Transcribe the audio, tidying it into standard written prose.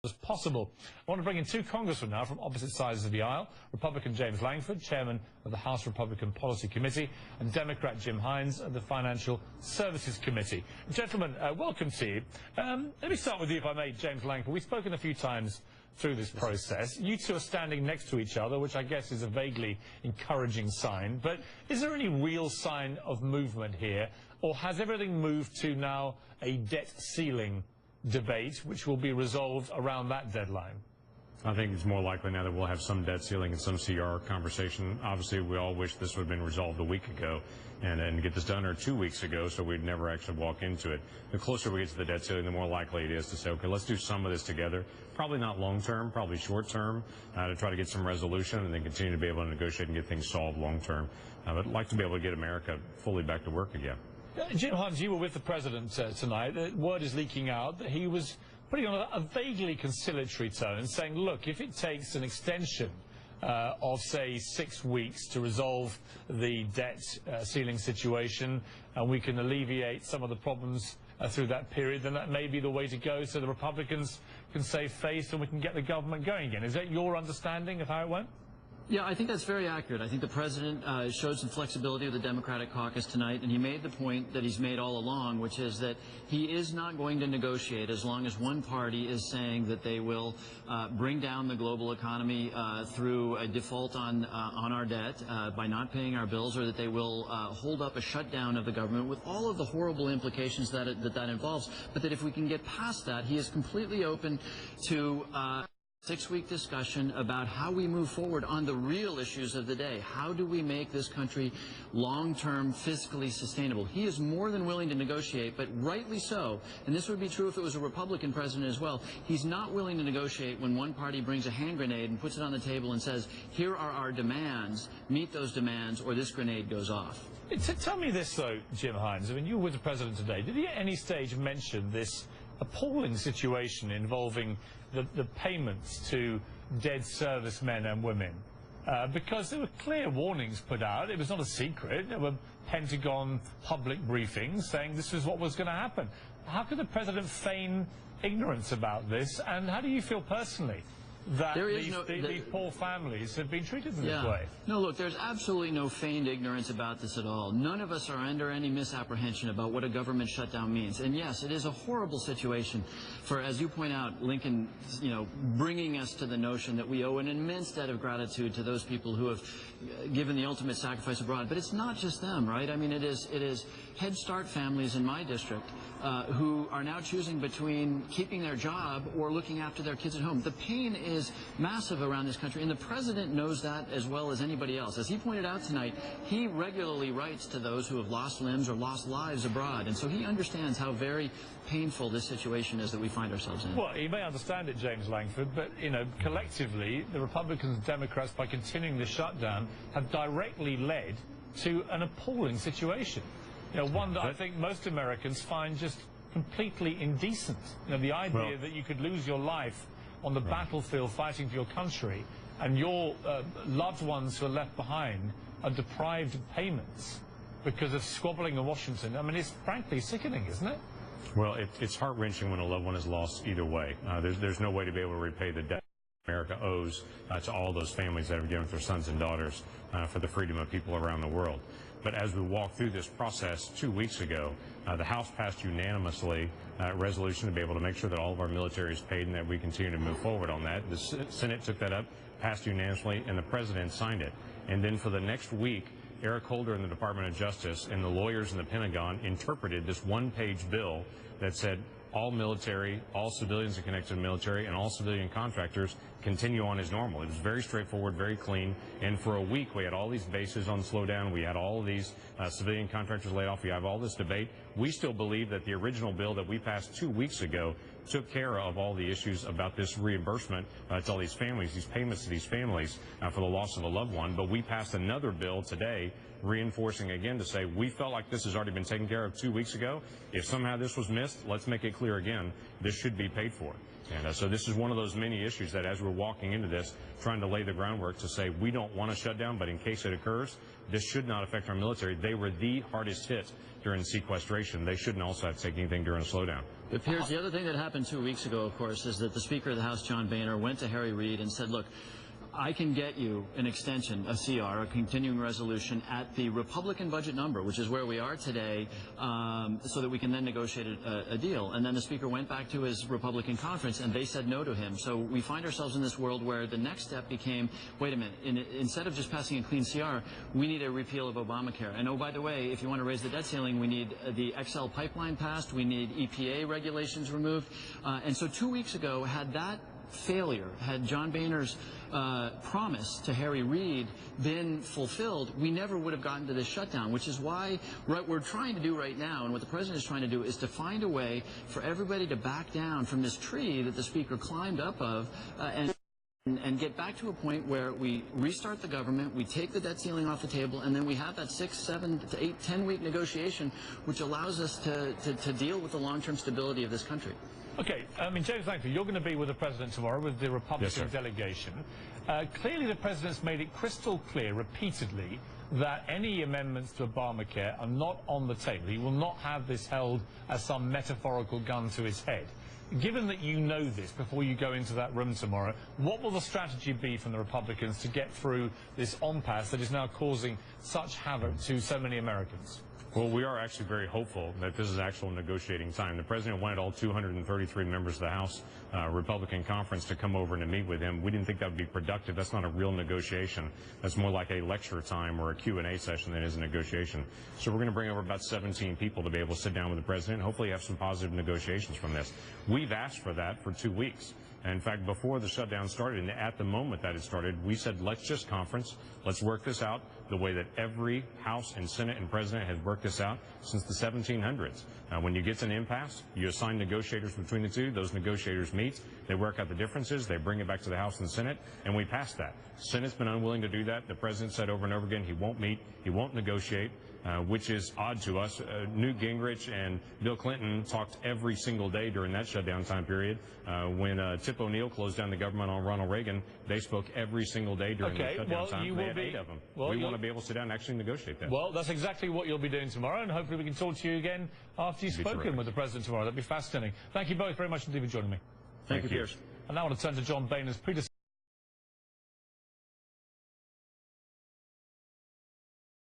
as possible. I want to bring in two congressmen now from opposite sides of the aisle. Republican James Lankford, chairman of the House Republican Policy Committee, and Democrat Jim Hines of the Financial Services Committee. Gentlemen, welcome to you. Let me start with you, if I may, James Lankford. We've spoken a few times through this process. You two are standing next to each other, which I guess is a vaguely encouraging sign. But is there any real sign of movement here, or has everything moved to now a debt ceiling debate, which will be resolved around that deadline? I think it's more likely now that we'll have some debt ceiling and some CR conversation. Obviously, we all wish this would have been resolved a week ago and get this done, or 2 weeks ago, so we'd never actually walk into it. The closer we get to the debt ceiling, the more likely it is to say, okay, let's do some of this together. Probably not long term, probably short term, to try to get some resolution and then continue to be able to negotiate and get things solved long term. But I'd like to be able to get America fully back to work again. Jim Hines, you were with the President tonight. The word is leaking out that he was putting on a vaguely conciliatory tone, saying, look, if it takes an extension of, say, 6 weeks to resolve the debt ceiling situation, and we can alleviate some of the problems through that period, then that may be the way to go, so the Republicans can save face and we can get the government going again. Is that your understanding of how it went? Yeah, I think that's very accurate. I think the President showed some flexibility with the Democratic caucus tonight, and he made the point that he's made all along, which is that he is not going to negotiate as long as one party is saying that they will bring down the global economy through a default on our debt by not paying our bills, or that they will hold up a shutdown of the government with all of the horrible implications that involves. But that if we can get past that, he is completely open to 6-week discussion about how we move forward on the real issues of the day. How do we make this country long-term fiscally sustainable? He is more than willing to negotiate, but rightly so, and this would be true if it was a Republican president as well. He's not willing to negotiate when one party brings a hand grenade and puts it on the table and says, here are our demands, meet those demands, or this grenade goes off. Tell me this, though, Jim Hines. I mean, you were with the President today. Did he at any stage mention this appalling situation involving the payments to dead servicemen and women? Because there were clear warnings put out. It was not a secret. There were Pentagon public briefings saying this was what was going to happen. How could the President feign ignorance about this? And how do you feel personally that these poor families have been treated in this way? No, look, there's absolutely no feigned ignorance about this at all. None of us are under any misapprehension about what a government shutdown means. And yes, it is a horrible situation for, as you point out, Lincoln, bringing us to the notion that we owe an immense debt of gratitude to those people who have given the ultimate sacrifice abroad. But it's not just them, right? I mean, it is Head Start families in my district who are now choosing between keeping their job or looking after their kids at home. The pain is massive around this country, and the President knows that as well as anybody else. As he pointed out tonight, he regularly writes to those who have lost limbs or lost lives abroad, and so he understands how very painful this situation is that we find ourselves in. Well, you may understand it, James Lankford, but, collectively, the Republicans and Democrats, by continuing the shutdown, have directly led to an appalling situation. One that I think most Americans find just completely indecent. The idea that you could lose your life on the battlefield fighting for your country, and your loved ones who are left behind are deprived of payments because of squabbling in Washington. I mean, it's frankly sickening, isn't it? Well, it's heart-wrenching when a loved one is lost either way. There's no way to be able to repay the debt America owes to all those families that have given their sons and daughters for the freedom of people around the world. But as we walk through this process 2 weeks ago, the House passed unanimously a resolution to be able to make sure that all of our military is paid and that we continue to move forward on that. The Senate took that up, passed unanimously, and the President signed it. And then for the next week, Eric Holder in the Department of Justice and the lawyers in the Pentagon interpreted this one-page bill that said all military, all civilians that connect to the military, and all civilian contractors continue on as normal. It was very straightforward, very clean, and for a week we had all these bases on slowdown. We had all of these civilian contractors laid off. We have all this debate. We still believe that the original bill that we passed 2 weeks ago took care of all the issues about this reimbursement to all these families, these payments to these families for the loss of a loved one. But we passed another bill today reinforcing again to say we felt like this has already been taken care of 2 weeks ago. If somehow this was missed, let's make it clear again, this should be paid for. And so this is one of those many issues that as we're walking into this, trying to lay the groundwork to say we don't want to shut down, but in case it occurs, this should not affect our military. They were the hardest hit during sequestration. They shouldn't also have to take anything during a slowdown. Piers, the other thing that happened 2 weeks ago, of course, is that the Speaker of the House, John Boehner, went to Harry Reid and said, look, I can get you an extension, a CR, a continuing resolution, at the Republican budget number, which is where we are today, so that we can then negotiate a deal. And then the Speaker went back to his Republican conference, and they said no to him. So we find ourselves in this world where the next step became, wait a minute, instead of just passing a clean CR, we need a repeal of Obamacare. And oh, by the way, if you want to raise the debt ceiling, we need the XL pipeline passed, we need EPA regulations removed. And so 2 weeks ago, had that failure, had John Boehner's promise to Harry Reid been fulfilled, we never would have gotten to this shutdown, which is why what we're trying to do right now, and what the President is trying to do, is to find a way for everybody to back down from this tree that the Speaker climbed up of, and get back to a point where we restart the government, we take the debt ceiling off the table, and then we have that 6, 7 to 8, 10-week negotiation, which allows us to deal with the long-term stability of this country. Okay, James Lankford, you're going to be with the President tomorrow with the Republican delegation. Clearly the President's made it crystal clear repeatedly that any amendments to Obamacare are not on the table. He will not have this held as some metaphorical gun to his head. Given that you know this before you go into that room tomorrow, what will the strategy be from the Republicans to get through this impasse that is now causing such havoc to so many Americans? Well, we are actually very hopeful that this is actual negotiating time. The President wanted all 233 members of the House Republican Conference to come over and to meet with him. We didn't think that would be productive. That's not a real negotiation. That's more like a lecture time or a Q&A session than it is a negotiation. So we're going to bring over about 17 people to be able to sit down with the President and hopefully have some positive negotiations from this. We've asked for that for 2 weeks. And in fact, before the shutdown started, and at the moment that it started, we said, let's just conference, let's work this out the way that every House and Senate and President has worked this out since the 1700s. When you get to an impasse, you assign negotiators between the two. Those negotiators meet, they work out the differences, they bring it back to the House and Senate, and we pass that. Senate's been unwilling to do that. The President said over and over again he won't meet, he won't negotiate. Which is odd to us. Newt Gingrich and Bill Clinton talked every single day during that shutdown time period. When Tip O'Neill closed down the government on Ronald Reagan, they spoke every single day during the shutdown time. They had 8 of them. We want to be able to sit down and actually negotiate that. Well, that's exactly what you'll be doing tomorrow, and hopefully we can talk to you again after you've spoken with the President tomorrow. That'd be fascinating. Thank you both very much indeed for joining me. Thank you, Piers. And now I want to turn to John Boehner's predecessor.